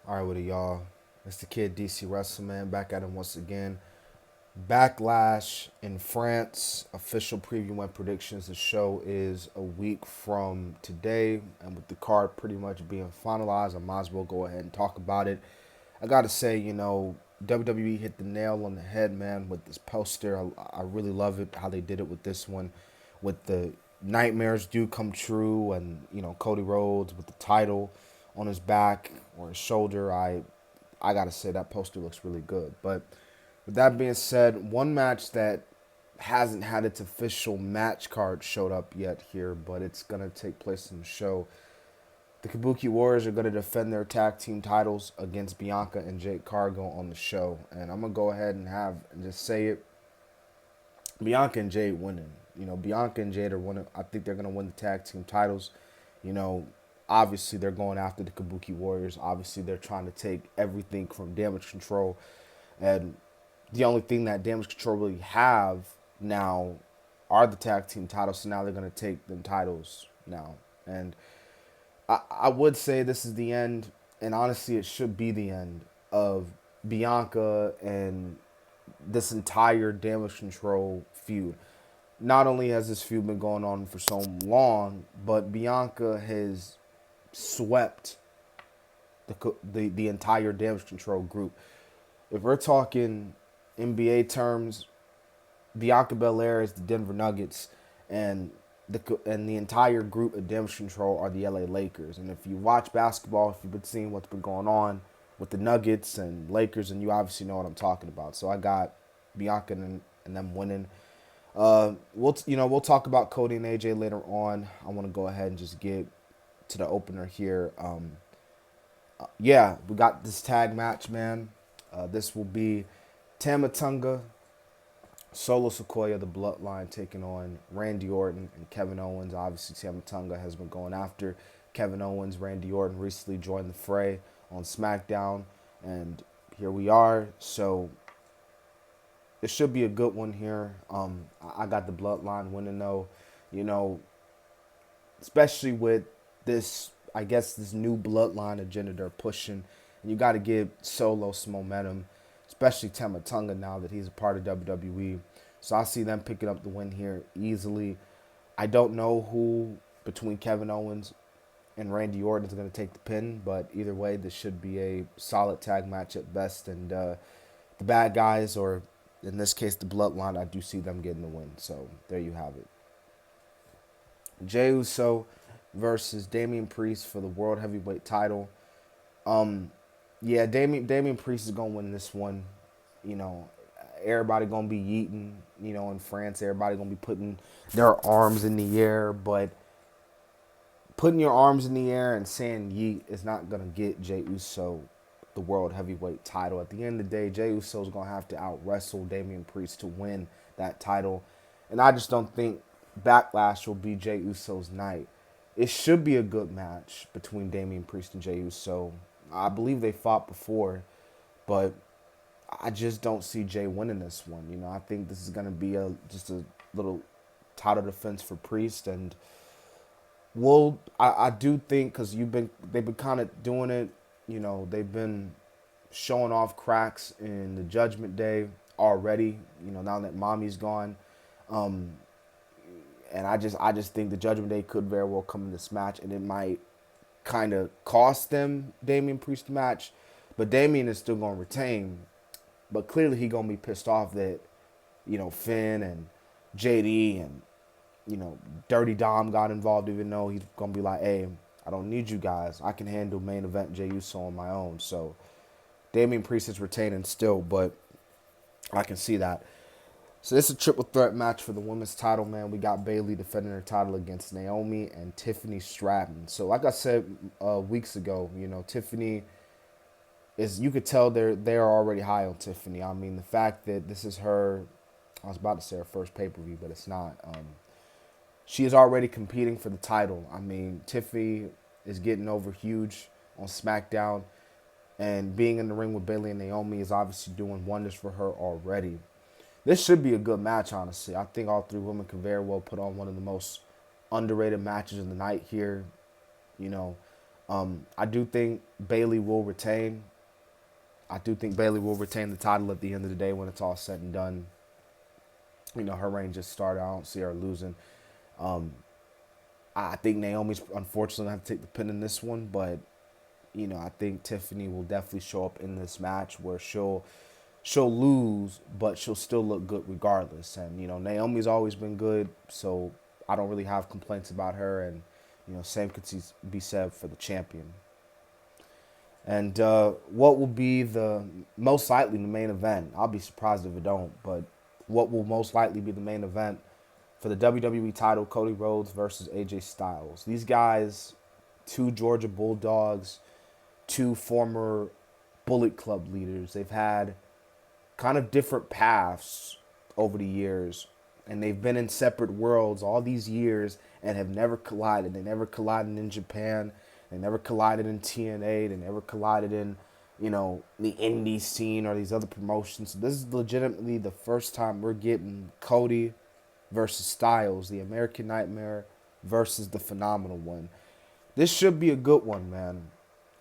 All right, with it, y'all. It's the kid DC Wrestleman back at him once again. Backlash in France. Official preview and predictions. The show is a week from today, and with the card pretty much being finalized, I might as well go ahead and talk about it. I gotta say, WWE hit the nail on the head, man, with this poster. I really love it how they did it with this one, with the nightmares do come true, and Cody Rhodes with the title on his back or his shoulder. I gotta say that poster looks really good. But with that being said, one match that hasn't had its official match card showed up yet here, but it's gonna take place in the show. The Kabuki Warriors are going to defend their tag team titles against Bianca and Jade Cargill on the show. And I'm going to go ahead and just say it. Bianca and Jade winning. Bianca and Jade are winning. I think they're going to win the tag team titles. You know, obviously they're going after the Kabuki Warriors. Obviously they're trying to take everything from Damage Control. And the only thing that Damage Control really have now are the tag team titles. So now they're going to take them titles now. And I would say this is the end, and honestly, it should be the end of Bianca and this entire Damage Control feud. Not only has this feud been going on for so long, but Bianca has swept the entire Damage Control group. If we're talking NBA terms, Bianca Belair is the Denver Nuggets, and the entire group of Damage Control are the LA Lakers. And if you watch basketball, if you've been seeing what's been going on with the Nuggets and Lakers, and you obviously know what I'm talking about. So I got Bianca and them winning. We'll talk about Cody and AJ later on. I want to go ahead and just get to the opener here. Yeah, we got this tag match, man. This will be Tamatunga, Solo Sequoia, the Bloodline, taking on Randy Orton and Kevin Owens. Obviously, Tamatunga has been going after Kevin Owens. Randy Orton recently joined the fray on SmackDown, and here we are. So it should be a good one here. I got the Bloodline winning though, you know, especially with this, I guess, this new Bloodline agenda they're pushing. And you got to give Solo some momentum, especially Tamatunga now that he's a part of WWE. So I see them picking up the win here easily. I don't know who between Kevin Owens and Randy Orton is going to take the pin, but either way, this should be a solid tag match at best. And the bad guys, or in this case, the Bloodline, I do see them getting the win. So there you have it. Jey Uso versus Damien Priest for the World Heavyweight title. Yeah, Damien Priest is gonna win this one. You know, everybody gonna be yeeting. In France, everybody gonna be putting their arms in the air, but putting your arms in the air and saying yeet is not gonna get Jey Uso the World Heavyweight title. At the end of the day, Jey Uso is gonna have to out wrestle Damien Priest to win that title, and I just don't think Backlash will be Jey Uso's night. It should be a good match between Damien Priest and Jey Uso. I believe they fought before, but I just don't see Jey winning this one. I think this is gonna be just a little title defense for Priest, and I do think because they've been kind of doing it. They've been showing off cracks in the Judgment Day already. Now that Mommy's gone, and I just think the Judgment Day could very well come in this match, and it might kind of cost them Damien Priest match, but Damien is still going to retain. But clearly he going to be pissed off that, Finn and JD and, Dirty Dom got involved, even though he's going to be like, hey, I don't need you guys. I can handle main event Jey Uso on my own. So Damien Priest is retaining still, but I can see that. So this is a triple threat match for the women's title, man. We got Bayley defending her title against Naomi and Tiffany Stratton. So like I said weeks ago, Tiffany is, you could tell they're already high on Tiffany. I mean, the fact that this is her, I was about to say her first pay-per-view, but it's not. She is already competing for the title. I mean, Tiffany is getting over huge on SmackDown, and being in the ring with Bayley and Naomi is obviously doing wonders for her already. This should be a good match, honestly. I think all three women can very well put on one of the most underrated matches of the night here. I do think Bayley will retain. I do think Bayley will retain the title at the end of the day when it's all said and done. Her reign just started. I don't see her losing. I think Naomi's unfortunately have to take the pin in this one, but I think Tiffany will definitely show up in this match where she'll lose, but she'll still look good regardless. And Naomi's always been good, so I don't really have complaints about her. And same could be said for the champion. And what will be the most likely the main event? I'll be surprised if it don't, but what will most likely be the main event for the WWE title? Cody Rhodes versus AJ Styles. These guys, two Georgia Bulldogs, two former Bullet Club leaders. They've had kind of different paths over the years, and they've been in separate worlds all these years and have never collided. They never collided in Japan. They never collided in TNA. They never collided in, the indie scene or these other promotions. So this is legitimately the first time we're getting Cody versus Styles, the American Nightmare versus the Phenomenal One. This should be a good one, man.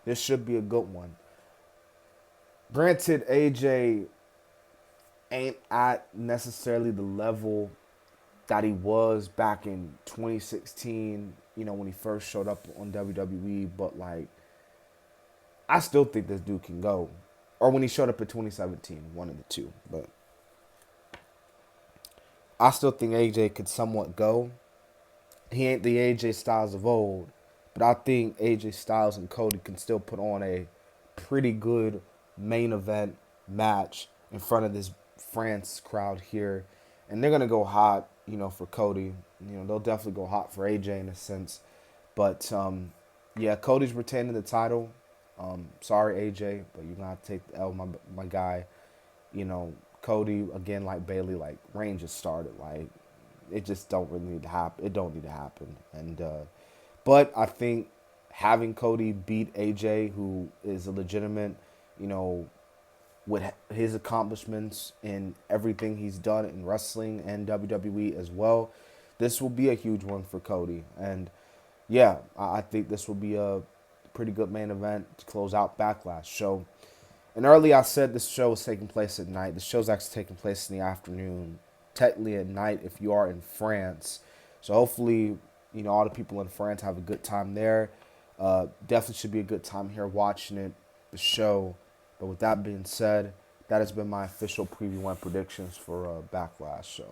This should be a good one. Granted, AJ ain't at necessarily the level that he was back in 2016, when he first showed up on WWE, but I still think this dude can go. Or when he showed up in 2017, one of the two. But I still think AJ could somewhat go. He ain't the AJ Styles of old, but I think AJ Styles and Cody can still put on a pretty good main event match in front of this France crowd here. And they're going to go hot, for Cody. They'll definitely go hot for AJ in a sense. But, yeah, Cody's retaining the title. Sorry, AJ, but you're going to have to take the L, my guy. Cody, again, like Bayley, reign just started. It just don't really need to happen. It don't need to happen. And, but I think having Cody beat AJ, who is a legitimate, with his accomplishments in everything he's done in wrestling and WWE as well, this will be a huge one for Cody. And yeah, I think this will be a pretty good main event to close out Backlash. So, and earlier I said this show was taking place at night. The show's actually taking place in the afternoon, technically at night if you are in France. So hopefully, all the people in France have a good time there. Definitely should be a good time here watching it, the show. But with that being said, that has been my official preview and predictions for Backlash. So